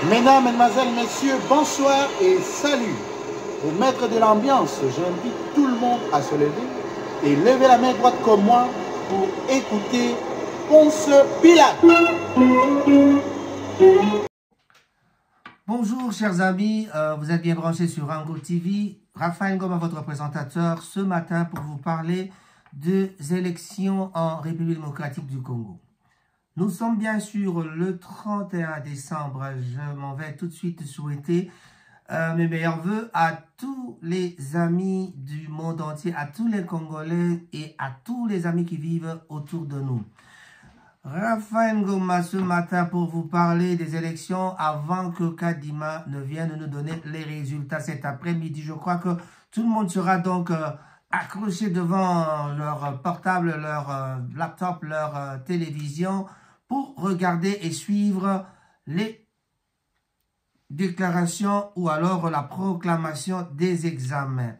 Mesdames, Mesdemoiselles, Messieurs, bonsoir et salut. Pour mettre de l'ambiance, j'invite tout le monde à se lever et lever la main droite comme moi pour écouter Ponce Pilate. Bonjour chers amis, vous êtes bien branchés sur Rango TV. Raphaël Ngoma, votre présentateur, ce matin pour vous parler des élections en République démocratique du Congo. Nous sommes bien sûr le 31 décembre. Je m'en vais tout de suite souhaiter mes meilleurs voeux à tous les amis du monde entier, à tous les Congolais et à tous les amis qui vivent autour de nous. Raphaël Ngoma ce matin pour vous parler des élections avant que Kadima ne vienne nous donner les résultats cet après-midi. Je crois que tout le monde sera donc accroché devant leur portable, leur laptop, leur télévision pour regarder et suivre les déclarations ou alors la proclamation des examens.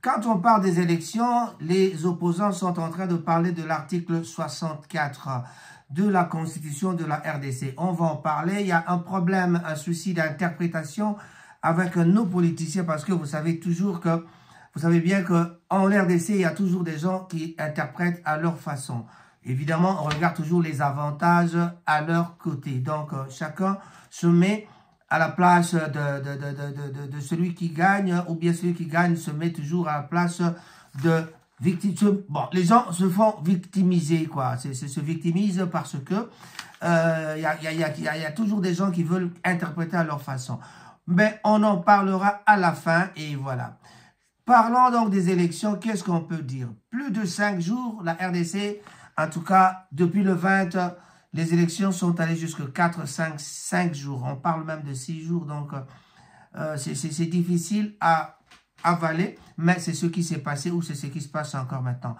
Quand on parle des élections, les opposants sont en train de parler de l'article 64 de la Constitution de la RDC. On va en parler. Il y a un problème, un souci d'interprétation avec nos politiciens parce que vous savez toujours que, vous savez bien qu'en RDC, il y a toujours des gens qui interprètent à leur façon. Évidemment, on regarde toujours les avantages à leur côté. Donc, chacun se met à la place de celui qui gagne, ou bien celui qui gagne se met toujours à la place de victime. Bon, les gens se font victimiser, quoi. Se victimisent parce que y a toujours des gens qui veulent interpréter à leur façon. Mais on en parlera à la fin, et voilà. Parlons donc des élections, qu'est-ce qu'on peut dire? Plus de 5 jours, la RDC... En tout cas, depuis le 20, les élections sont allées jusqu'à 4, 5 jours. On parle même de 6 jours, donc c'est difficile à avaler, mais c'est ce qui s'est passé ou c'est ce qui se passe encore maintenant.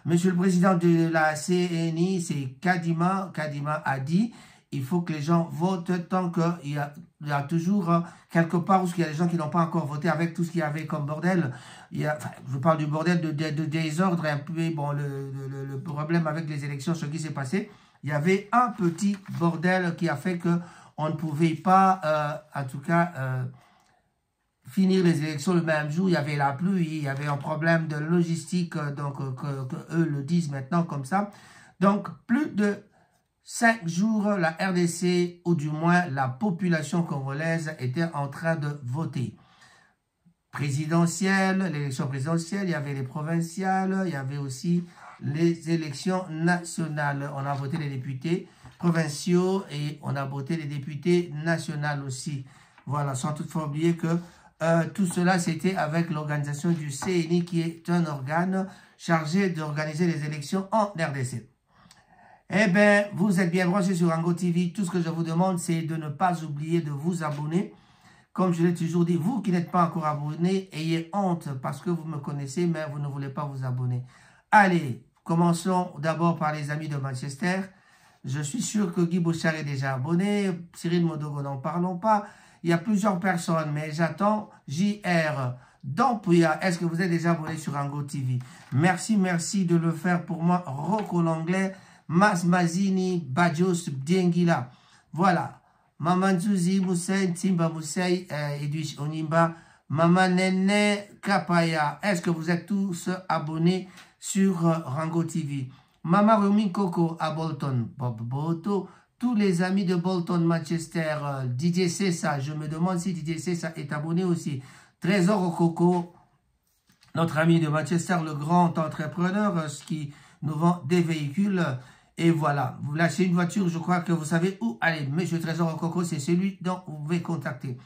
Monsieur le président de la CNI, c'est Kadima. Kadima a dit, il faut que les gens votent tant qu'il y a toujours quelque part où il y a des gens qui n'ont pas encore voté avec tout ce qu'il y avait comme bordel. Enfin, je parle du bordel de désordre et un peu, bon, le problème avec les élections, ce qui s'est passé. Il y avait un petit bordel qui a fait qu'on ne pouvait pas, en tout cas, finir les élections le même jour. Il y avait la pluie, il y avait un problème de logistique, donc que eux le disent maintenant comme ça. Donc, plus de 5 jours, la RDC, ou du moins la population congolaise, était en train de voter. Présidentielle, l'élection présidentielle, il y avait les provinciales, il y avait aussi les élections nationales. On a voté les députés provinciaux et on a voté les députés nationaux aussi. Voilà, sans toutefois oublier que tout cela, c'était avec l'organisation du CNI, qui est un organe chargé d'organiser les élections en RDC. Eh bien, vous êtes bien branchés sur Rango TV. Tout ce que je vous demande, c'est de ne pas oublier de vous abonner. Comme je l'ai toujours dit, vous qui n'êtes pas encore abonné, ayez honte parce que vous me connaissez, mais vous ne voulez pas vous abonner. Allez, commençons d'abord par les amis de Manchester. Je suis sûr que Guy Bouchard est déjà abonné. Cyril Modogo, n'en parlons pas. Il y a plusieurs personnes, mais j'attends JR. Dampuya, est-ce que vous êtes déjà abonné sur Rango TV? Merci de le faire pour moi. Rocco l'anglais. Masmazini, Badios, Dengila. Voilà. Maman Zuzi, Moussei, Timba Moussei, Edwige Onimba, Maman Nene, Kapaya. Est-ce que vous êtes tous abonnés sur Rango TV? Maman Romy Coco à Bolton, Bob Boto, tous les amis de Bolton, Manchester, DJ Cessa. Je me demande si DJ Cessa est abonné aussi. Trésor Coco, notre ami de Manchester, le grand entrepreneur qui nous vend des véhicules. Et voilà, vous lâchez une voiture, je crois que vous savez où aller. Monsieur Trésor Coco, c'est celui dont vous pouvez contacter.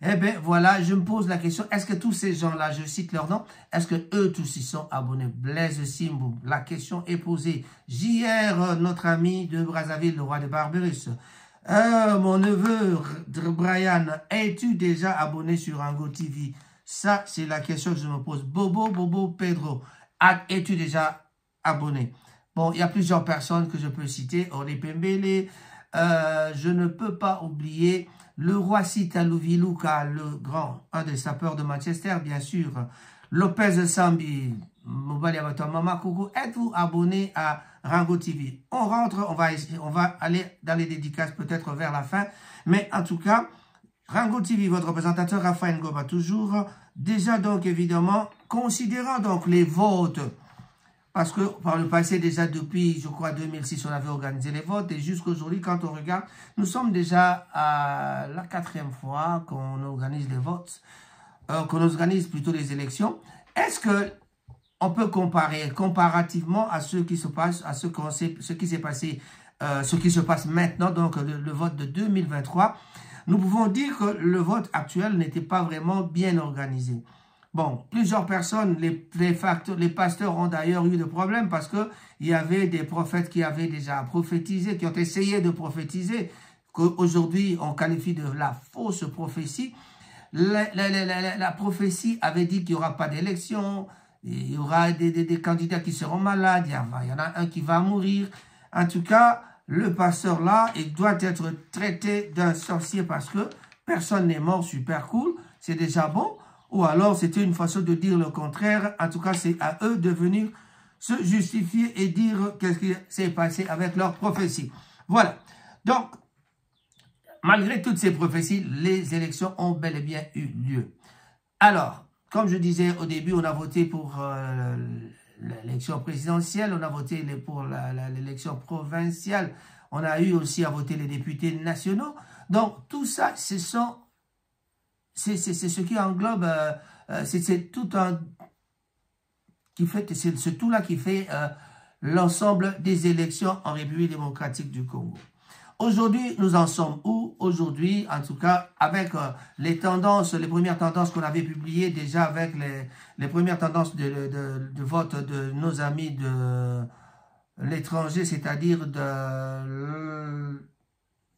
Eh bien, voilà, je me pose la question, est-ce que tous ces gens-là, je cite leur nom, est-ce que eux tous y sont abonnés? Blaise Simbou, la question est posée. JR, notre ami de Brazzaville, le roi de Barbarus. Mon neveu, Brian, es-tu déjà abonné sur Rango TV? Ça, c'est la question que je me pose. Bobo, Pedro, es-tu déjà abonné? Bon, il y a plusieurs personnes que je peux citer. Orly Pembele, je ne peux pas oublier le roi Sitalouvi Luka, le grand, un des sapeurs de Manchester, bien sûr. Lopez Sambi, Mobali Abato, Mama Kougou, êtes-vous abonné à Rango TV? On rentre, on va aller dans les dédicaces peut-être vers la fin. Mais en tout cas, Rango TV, votre présentateur Raphaël Ngoba, toujours. Déjà, donc, évidemment, considérant donc les votes, parce que par le passé, déjà depuis, je crois, 2006, on avait organisé les votes, et jusqu'aujourd'hui, quand on regarde, nous sommes déjà à la 4e fois qu'on organise les votes, qu'on organise plutôt les élections. Est-ce que on peut comparer, comparativement à ce qui se passe, à ce qui s'est passé, ce qui se passe maintenant, donc le vote de 2023, nous pouvons dire que le vote actuel n'était pas vraiment bien organisé. Bon, plusieurs personnes, les pasteurs ont d'ailleurs eu des problèmes parce que il y avait des prophètes qui avaient déjà prophétisé, qui ont essayé de prophétiser, qu'aujourd'hui on qualifie de la fausse prophétie. La prophétie avait dit qu'il n'y aura pas d'élection, il y aura des candidats qui seront malades, il y en a un qui va mourir. En tout cas, le pasteur là, il doit être traité d'un sorcier parce que personne n'est mort, super cool, c'est déjà bon. Ou alors c'était une façon de dire le contraire. En tout cas, c'est à eux de venir se justifier et dire qu'est-ce qui s'est passé avec leur prophétie. Voilà. Donc, malgré toutes ces prophéties, les élections ont bel et bien eu lieu. Alors, comme je disais au début, on a voté pour l'élection présidentielle, on a voté pour l'élection provinciale, on a eu aussi à voter les députés nationaux. Donc, tout ça, c'est ce qui englobe, c'est tout un... C'est tout là qui fait l'ensemble des élections en République démocratique du Congo. Aujourd'hui, nous en sommes où? Aujourd'hui, en tout cas, avec les tendances, les premières tendances qu'on avait publiées déjà avec les premières tendances de vote de nos amis de l'étranger, c'est-à-dire de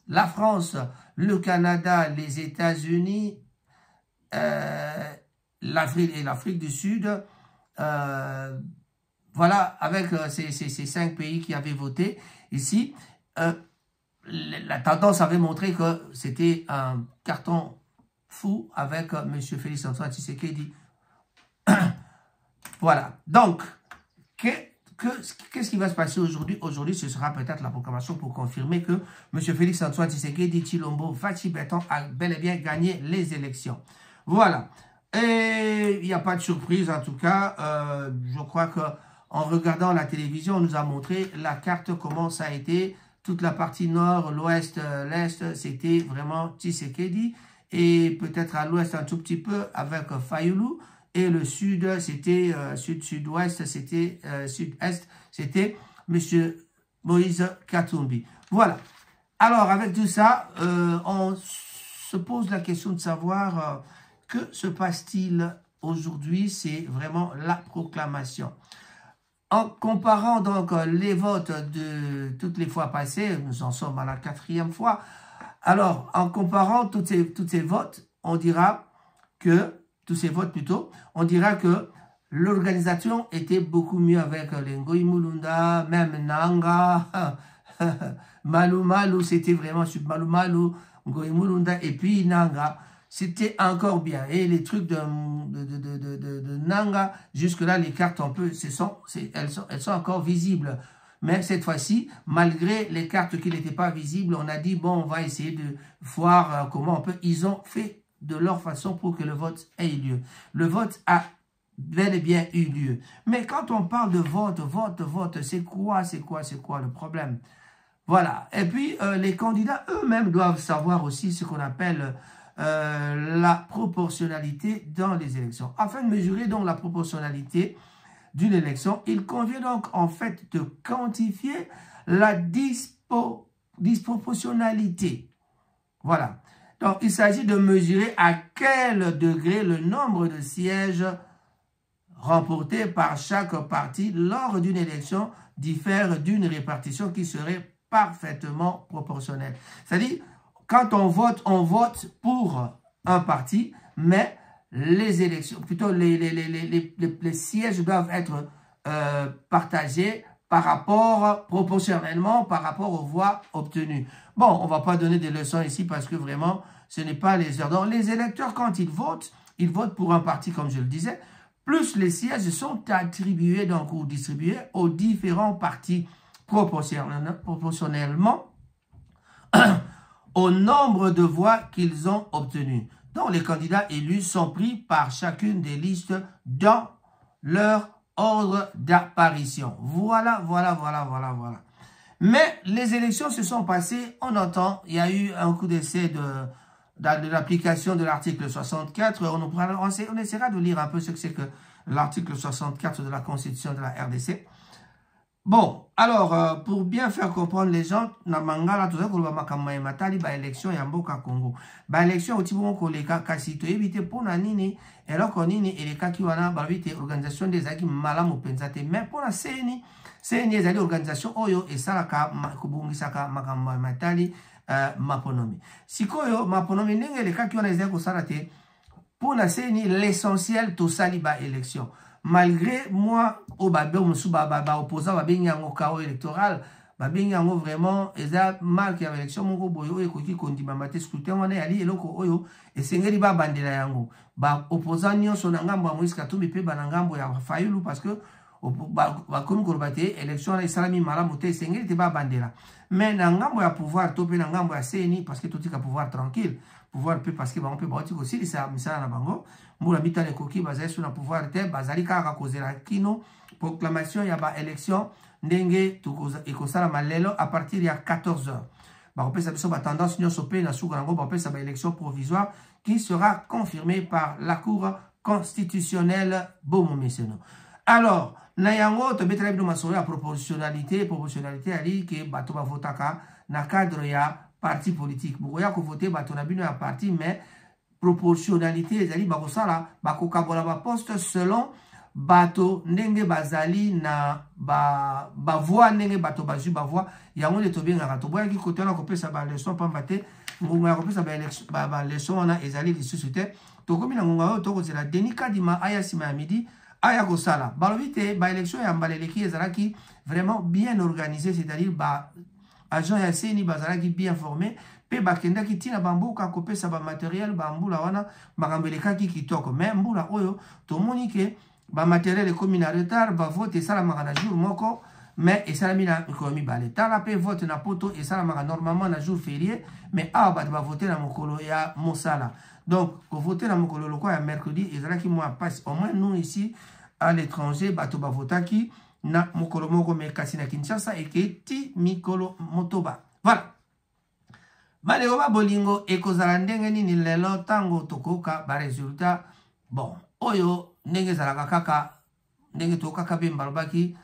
la France, le Canada, les États-Unis, l'Afrique et l'Afrique du Sud. Voilà, avec ces 5 pays qui avaient voté ici, la tendance avait montré que c'était un carton fou avec M. Félix Antoine Tshisekedi. Voilà. Donc, qu'est-ce qui va se passer aujourd'hui? Aujourd'hui, ce sera peut-être la proclamation pour confirmer que M. Félix Antoine Tshisekedi Tshilombo Fachi Beton a bel et bien gagné les élections. Voilà. Et il n'y a pas de surprise, en tout cas. Je crois qu'en regardant la télévision, on nous a montré la carte, comment ça a été. Toute la partie nord, l'ouest, l'est, c'était vraiment Tshisekedi. Et peut-être à l'ouest un tout petit peu avec Fayoulou. Et le sud, c'était sud-sud-ouest, c'était sud-est, c'était M. Moïse Katumbi. Voilà. Alors, avec tout ça, on se pose la question de savoir que se passe-t-il aujourd'hui. C'est vraiment la proclamation. En comparant donc les votes de toutes les fois passées, nous en sommes à la 4e fois. Alors, en comparant tous ces votes, on dira que, tous ces votes plutôt, on dira que l'organisation était beaucoup mieux avec les Ngoï Mulunda, même Nanga, Malou Malou, c'était vraiment sur Malou Malou, Ngoï Mulunda et puis Nanga. C'était encore bien. Et les trucs de Nanga, jusque-là, les cartes, elles sont encore visibles. Mais cette fois-ci, malgré les cartes qui n'étaient pas visibles, on a dit, bon, on va essayer de voir comment on peut. Ils ont fait de leur façon pour que le vote ait lieu. Le vote a bel et bien eu lieu. Mais quand on parle de vote, c'est quoi le problème? Voilà. Et puis, les candidats eux-mêmes doivent savoir aussi ce qu'on appelle la proportionnalité dans les élections. Afin de mesurer donc la proportionnalité d'une élection, il convient donc en fait de quantifier la disproportionnalité. Voilà. Donc, il s'agit de mesurer à quel degré le nombre de sièges remportés par chaque parti lors d'une élection diffère d'une répartition qui serait parfaitement proportionnelle. C'est-à-dire, quand on vote pour un parti, mais les élections, plutôt les sièges doivent être partagés proportionnellement par rapport aux voix obtenues. Bon, on ne va pas donner des leçons ici parce que vraiment, ce n'est pas les heures. Donc, les électeurs, quand ils votent pour un parti, comme je le disais, plus les sièges sont attribués donc, ou distribués aux différents partis proportionnellement au nombre de voix qu'ils ont obtenues. Donc, les candidats élus sont pris par chacune des listes dans leur ordre d'apparition. Voilà. Mais les élections se sont passées, on entend, il y a eu un coup d'essai de l'application de l'article 64. On essaiera de lire un peu ce que c'est que l'article 64 de la Constitution de la RDC. Bon, alors, pour bien faire comprendre les gens, na mangala tout ça ko ba makamai matali ba élection ya mboka Congo. Ba élection otibongo ko leka kasi to éviter pour na nini eloko nini eleka ki wana ba vite organisation des aki malamu pensate mais pour la CNI ezali organisation oyo esalaka kubungisaka makamai matali maponomi. Sikoyo maponomi ndenge eleka ki wana ezali ko salate pour la CNI l'essentiel to sali ba élection. Malgré moi, au opposant à Benyango Kao électoral, Benyango vraiment, et ça, mal qu'il y avait l'élection, mon boyo, et qui condima maté scrutin, on est allé, et l'oko oyo, et c'est ngeri ba bandela yango. Opposant nyon son angambo à Moïse Katumbi, pe banangambo ya Fayulu, parce que, comme Korbate, élection, et salami malamote, c'est ngeri te ba bandela. Mais nangambo ya pouvoir, topé nangambo ya CNI, parce que tout est pouvoir tranquille. Pouvoir peu parce que on peut bâtir aussi ça misala na bango mbula mita le koki bazali sur na pouvoir te bazali kaka kozela kino proclamation ya ba élection ndenge tukoza ekosala malelo à partir ya 14h ba opesa biso ba tendance nyo sopé na suka ngo ba opesa ba élection provisoire qui sera confirmée par la cour constitutionnelle bomo meseno. Alors na yango to betela bido masolo ya proportionnalité ali ke bato ba votaka na cadre ya parti politique. Vous voyez que voter batonabino ya parti, mais proportionnalité, ezali bakosala, bakokabola ba poste selon bato ndenge bazali na ba voix ndenge bato bazu ba voix. Yango le tobenga rato. Boya ki kote na kopesa ba leçon pambate, ngunga kopesa ba leçon na ezali lisusuté. Tokomi na ngunga oyo toko zela denika dima aya sima ya midi. Aya kosala. Balobite ba élection ya mbaleleki ezalaki vraiment bien organisé, c'est-à-dire ba agent ya CNI bazalaki bien formé pe bakenda ki tina bambuka kopesa ba matériel bambula wana makambeleka ki kitoko mais mbula oyo tomoni ke ba matériel ekomi na retard ba vote sala makana jour moko mais esalami na ekomi bale tala pe vote na poto esala maka normalement na jour férié mais a ba voter na mokolo ya mosala donc ko voter na mokolo lokwa ya mercredi ezalaki moi passe au moins nous ici à l'étranger bato ba votaki na mokolo moko me kasi na Kinshasa eketi mikolo motoba. Voilà. Maleko ba bolingo ekozala ndenge nini lelo tango tokoka ba resultat bon oyo ndenge zalaka kaka ndenge tokaka be mbalobaki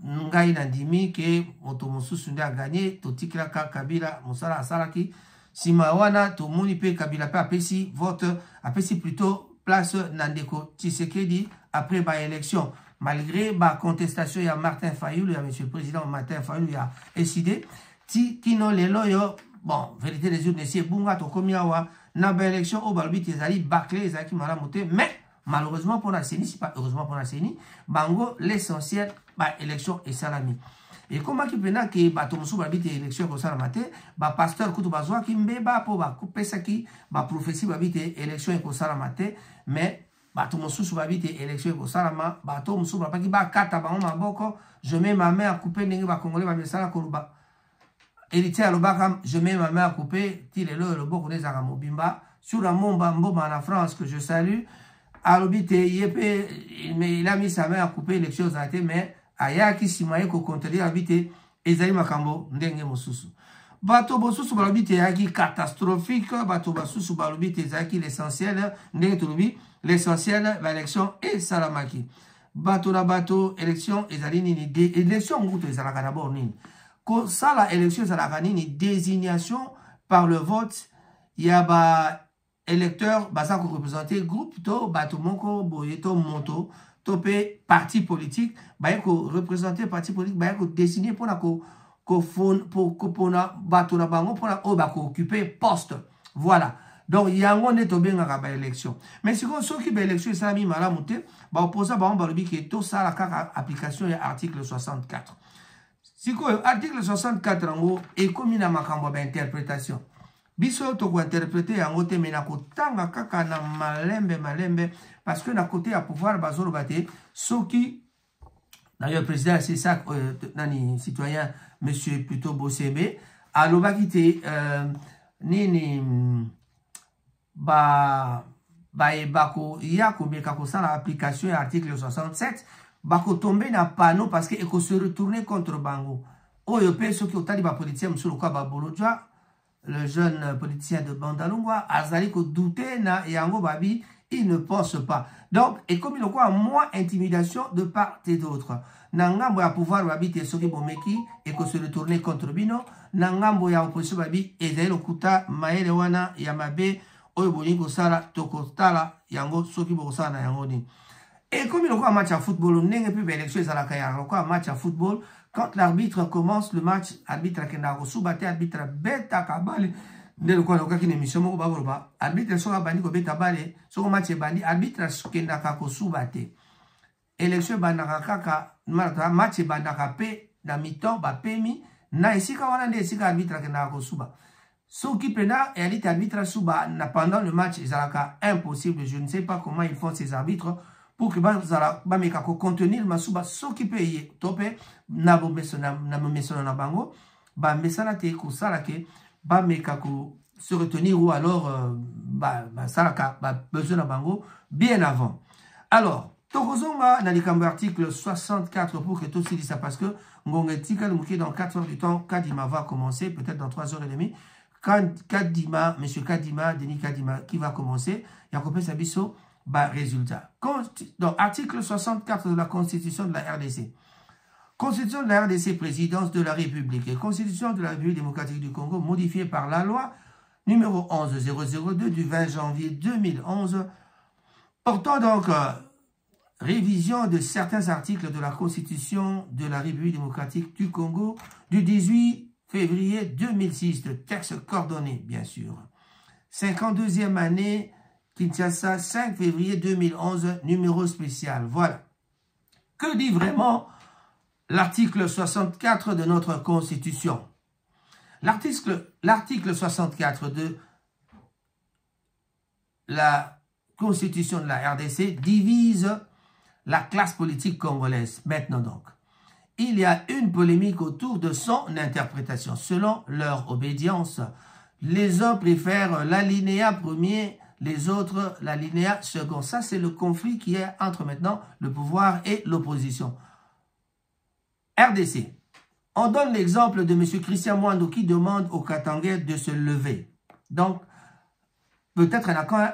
ngai na ndimi ke moto mosusu nde a gagné totikilaka Kabila mosala asalaki sima wana tomoni pe Kabila pe apesi vote apesi plutôt place Nandeko Tshisekedi après ba élection malgré ba contestation ya Martin Fayulu ya monsieur le président Martin Fayulu ya décidé ti kino lelo yo bon vérité des urnes si bunga to komiawa na ba élection au balbi ezali bâclé ezaki malamote mais malheureusement pour la CENI c'est pas heureusement pour la CENI bango l'essentiel ba élection et salami et comment qui pena que bato musu balbi élection ko salamate ba pasteur kutu bazwa ki mbeba po ba kupesa ki ba prophétie balbi élection ko salamate mais bato mosusu babite élection ko salama bato mosusu bapaki ba kata bango maboko je mets ma main à couper ndenge ba congolais ba mesala ko luba héritier alobaka je mets ma main à couper ti lelo loboko nezaka mobimba sur la momba mboma na France que je salue alobite yepe mais il a mis sa main à couper les choses até mais ayaki simaye ko contredire habite ezali makambo ndenge mosusu bato bosusu balobite yaki catastrophique bato basusu balobite ezaki l'essentiel ndenge tolobi l'essentiel l'élection et salamaki bato na bato élection ezali nini élection nguto ezalaka d'abord nini ko sala élection ezalaka nini désignation par le vote ya ba électeur baza ko représenter groupe to bato moko boye to moto to pe parti politique ba ko représenter parti politique ba ko désigner pour na ko pour na bato na bango pour na o ba ko occuper poste voilà. Donc, il y a un monde qui est élection. Mais si on s'occupe de l'élection, ça a mis mal à monter, bah, opposant, bah, on va dire que tout ça, la application est article 64. Si quoi, article 64, en gros, est comme une interprétation. Biso, to interpréter, en gros, mais na kotanga kaka na malembe, parce que na côté à pouvoir, bah, zoro bate, ceux qui, d'ailleurs, le président, c'est ça, nani, citoyen, monsieur plutôt Bossébé, alobaki te nini bako ya komeka kosala application ya article 67 bako tomber na panneau parce que eko se retourner contre bango oyo pe soki otali ba politicien msolo kwa babolojwa le jeune politicien de Bandalungwa azali ko douter na yango babi il ne pense pas donc et comme il y a moins intimidation de part et d'autre na ngambo ya pouvoir babi te soki bomeki eko se retourner contre bino na ngambo ya opposition babi ezali lokuta maele wana ya mabe oyo bolingi kosala tokotala yango soki bokosala na yango nini. Et comme il y a un match à football, n'est plus élection à la carrière, un match à football, quand l'arbitre commence le match, arbitre qui n'a pas arbitre bêta kabali, ne le quoi qui n'est mission au bagoba, arbitre sera bani ko bêta balé, sur match bani, arbitre qui n'a pas soubate. Élection banaka match banaka pe, na mi-temps, ba pemi, na ici quand on a des arbitre qui n'a pas souba. Ce qui pena et alite arbitre souba, pendant le match, ils impossible, je ne sais pas comment ils font ces arbitres. Pour que bameka ko contenir masuba soki paye topé na mesona na bango ba mesana te ko sala ke bameka ko se retenir ou alors salaka besoin na bango bien avant. Alors tokozonga na likambo article 64 pour que tout se dise ça parce que ngongetika le mouké dans 4 heures du temps Kadima va commencer peut-être dans 3h30 quand Kadima monsieur Kadima Denis Kadima qui va commencer Yakopé Sabiso résultat. Donc, article 64 de la Constitution de la RDC. Constitution de la RDC, présidence de la République et Constitution de la République démocratique du Congo, modifiée par la loi numéro 11002 du 20 janvier 2011, portant donc révision de certains articles de la Constitution de la République démocratique du Congo du 18 février 2006, de texte coordonné, bien sûr. 52e année Kinshasa, 5 février 2011, numéro spécial. Voilà. Que dit vraiment l'article 64 de notre Constitution? L'article 64 de la Constitution de la RDC divise la classe politique congolaise. Maintenant donc, il y a une polémique autour de son interprétation. Selon leur obédience, les uns préfèrent l'alinéa premier, les autres, l'alinéa second. Ça, c'est le conflit qui est entre maintenant le pouvoir et l'opposition. RDC. On donne l'exemple de M. Christian Mwando qui demande aux Katangais de se lever. Donc, peut-être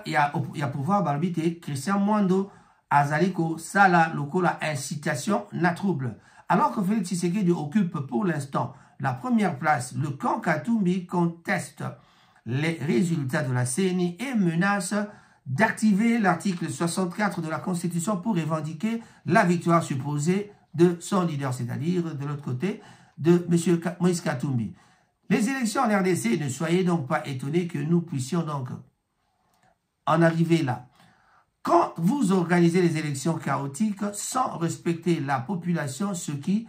il y a pouvoir barbiter Christian Mwando, Azaliko, Sala, Lokola, incitation, na trouble. Alors que Félix Tshisekedi occupe pour l'instant la première place, le camp Katumbi conteste les résultats de la CENI et menace d'activer l'article 64 de la Constitution pour revendiquer la victoire supposée de son leader, c'est-à-dire de l'autre côté, de M. Moïse Katumbi. Les élections en RDC, ne soyez donc pas étonnés que nous puissions donc en arriver là. Quand vous organisez les élections chaotiques sans respecter la population, ce qui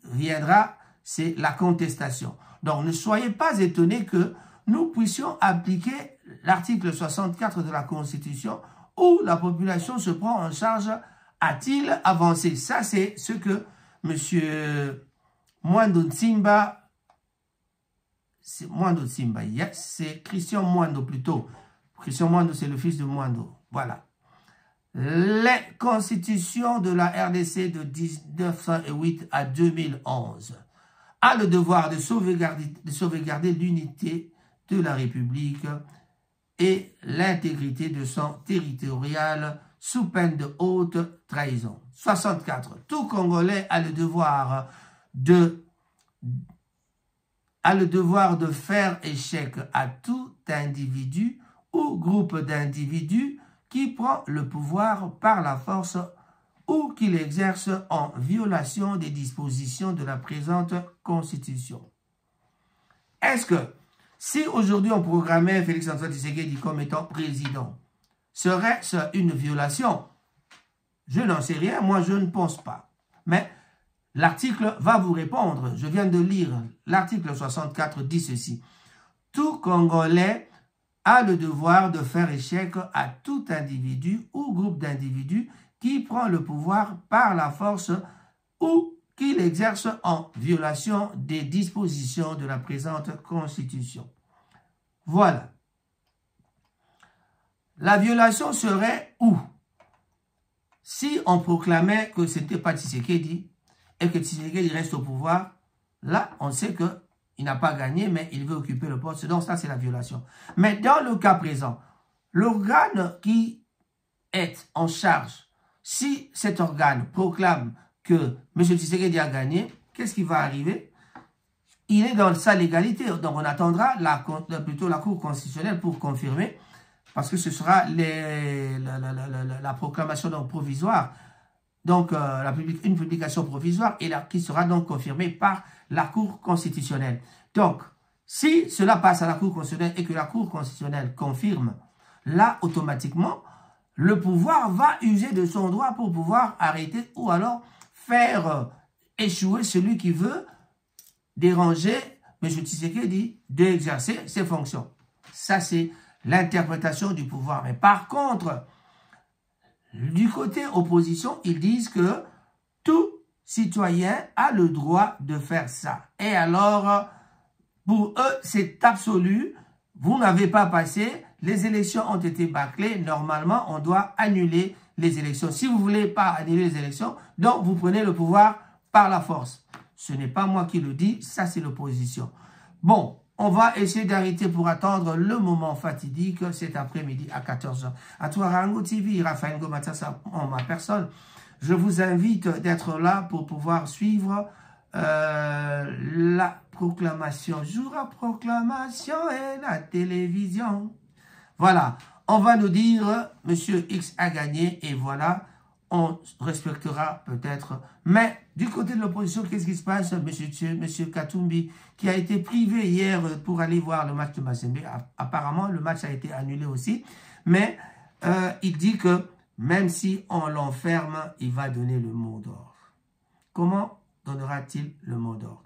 viendra, c'est la contestation. Donc, ne soyez pas étonnés que nous puissions appliquer l'article 64 de la Constitution où la population se prend en charge. A-t-il avancé? Ça, c'est ce que M. Mwando Nsimba, c'est Christian Mwando plutôt. Christian Mwando, c'est le fils de Mwando. Voilà. Les constitutions de la RDC de 1908 à 2011 a le devoir de sauvegarder l'unité de la République et l'intégrité de son territorial sous peine de haute trahison. 64. Tout Congolais a le devoir de faire échec à tout individu ou groupe d'individus qui prend le pouvoir par la force ou qu'il exerce en violation des dispositions de la présente Constitution. Est-ce que, si aujourd'hui on programmait Félix-Antoine Tshisekedi comme étant président, serait-ce une violation? Je n'en sais rien, moi je ne pense pas. Mais l'article va vous répondre. Je viens de lire l'article 64 dit ceci. Tout Congolais a le devoir de faire échec à tout individu ou groupe d'individus qui prend le pouvoir par la force ou qu'il exerce en violation des dispositions de la présente Constitution. Voilà. La violation serait où? Si on proclamait que ce n'était pas Tshisekedi et que Tshisekedi reste au pouvoir, là, on sait qu'il n'a pas gagné, mais il veut occuper le poste. Donc, ça, c'est la violation. Mais dans le cas présent, l'organe qui est en charge, si cet organe proclame que M. Tshisekedi a gagné, qu'est-ce qui va arriver? Il est dans sa légalité. Donc, on attendra plutôt la Cour constitutionnelle pour confirmer, parce que ce sera la proclamation donc provisoire, donc une publication provisoire, et qui sera donc confirmée par la Cour constitutionnelle. Donc, si cela passe à la Cour constitutionnelle et que la Cour constitutionnelle confirme, là, automatiquement, le pouvoir va user de son droit pour pouvoir arrêter ou alors faire échouer celui qui veut déranger M. Tshisekedi d'exercer ses fonctions. Ça, c'est l'interprétation du pouvoir. Mais par contre, du côté opposition, ils disent que tout citoyen a le droit de faire ça. Et alors, pour eux, c'est absolu. Vous n'avez pas passé, les élections ont été bâclées. Normalement, on doit annuler les élections. Si vous ne voulez pas annuler les élections, donc vous prenez le pouvoir par la force. Ce n'est pas moi qui le dis, ça c'est l'opposition. Bon, on va essayer d'arrêter pour attendre le moment fatidique cet après-midi à 14h. À toi, Rango TV, Raphaël Ngomatassa en ma personne, je vous invite d'être là pour pouvoir suivre la proclamation, jour à proclamation et la télévision. Voilà, on va nous dire, Monsieur X a gagné et voilà, on respectera peut-être. Mais du côté de l'opposition, qu'est-ce qui se passe? Monsieur Katumbi, qui a été privé hier pour aller voir le match de Mazembe. Apparemment, le match a été annulé aussi. Mais il dit que même si on l'enferme, il va donner le mot d'ordre. Comment donnera-t-il le mot d'ordre?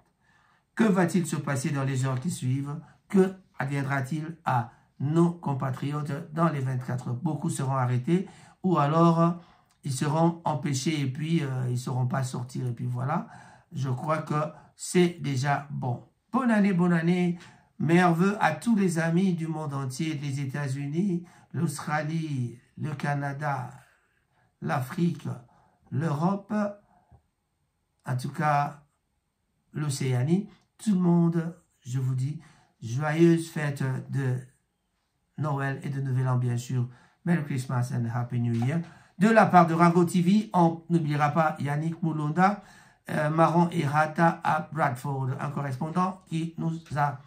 Que va-t-il se passer dans les heures qui suivent? Que adviendra-t-il à nos compatriotes dans les 24 heures? Beaucoup seront arrêtés ou alors ils seront empêchés et puis ils ne sauront pas sortir. Et puis voilà, je crois que c'est déjà bon. Bonne année, meilleurs vœux à tous les amis du monde entier, les États-Unis, l'Australie, le Canada, l'Afrique, l'Europe, en tout cas l'Océanie. Tout le monde, je vous dis, joyeuse fête de Noël et de Nouvel An, bien sûr. Merry Christmas and Happy New Year. De la part de Rango TV, on n'oubliera pas Yannick Moulonda, Maron et Rata à Bradford, un correspondant qui nous a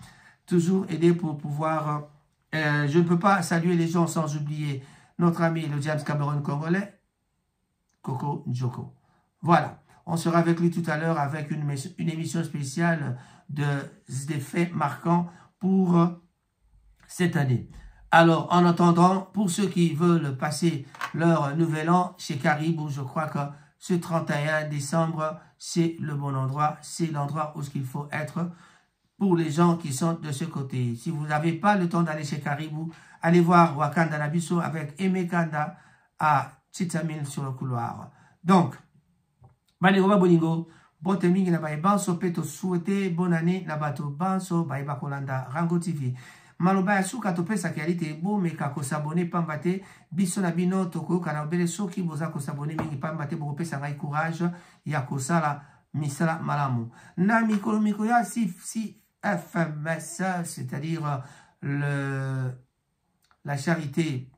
toujours aidé pour pouvoir... je ne peux pas saluer les gens sans oublier notre ami le James Cameron congolais, Coco Njoko. Voilà, on sera avec lui tout à l'heure avec une émission spéciale des faits marquants pour cette année. Alors, en attendant, pour ceux qui veulent passer leur nouvel an chez Caribou, je crois que ce 31 décembre, c'est le bon endroit. C'est l'endroit où il faut être pour les gens qui sont de ce côté. Si vous n'avez pas le temps d'aller chez Caribou, allez voir Wakanda Nabiso avec Aimé Kanda à Tchitamine sur le couloir. Donc, Baliroba Boningo, bote mingi na baibanso, peto souhaité, bonne année, nabato banso, baiba kolanda, Rango TV. Maloba ya suka topesa kialite ebo meka ko s'abonner pambate biso na bino toko kana obele soki boza ko s'abonner mingi pambate bo pesa ngai courage ya ko sala misala malamu na mikolo ya si FMS, c'est-à-dire la charité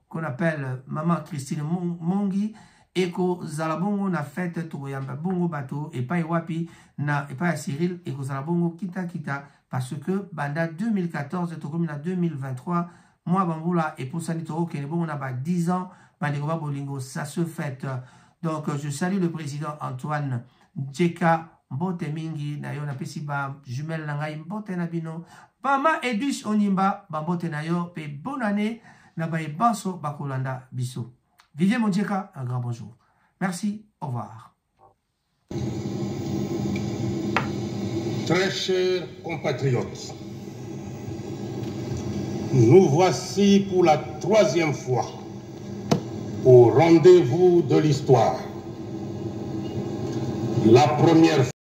qu'on appelle Maman Christine Mongi et ko zalabongo na fête to yamba bongo bato et pas wapi na et pas Cyril et ko zalabongo kita parce que banda 2014 to comme na 2023 moi bamboula et pour ça ni to que bon on a 10 ans bandigoba bolingo ça se fête. Donc je salue le président Antoine Djeka Mbote mingi na yo na pesi ba jumelle na ngai Mbote na bino Mama Edwige Onimba ba Mbote na yo pe bonne année na ba banso bakolanda biso. Vivez mon Djeka, un grand bonjour. Merci, au revoir. Très chers compatriotes, nous voici pour la 3e fois au rendez-vous de l'histoire. La première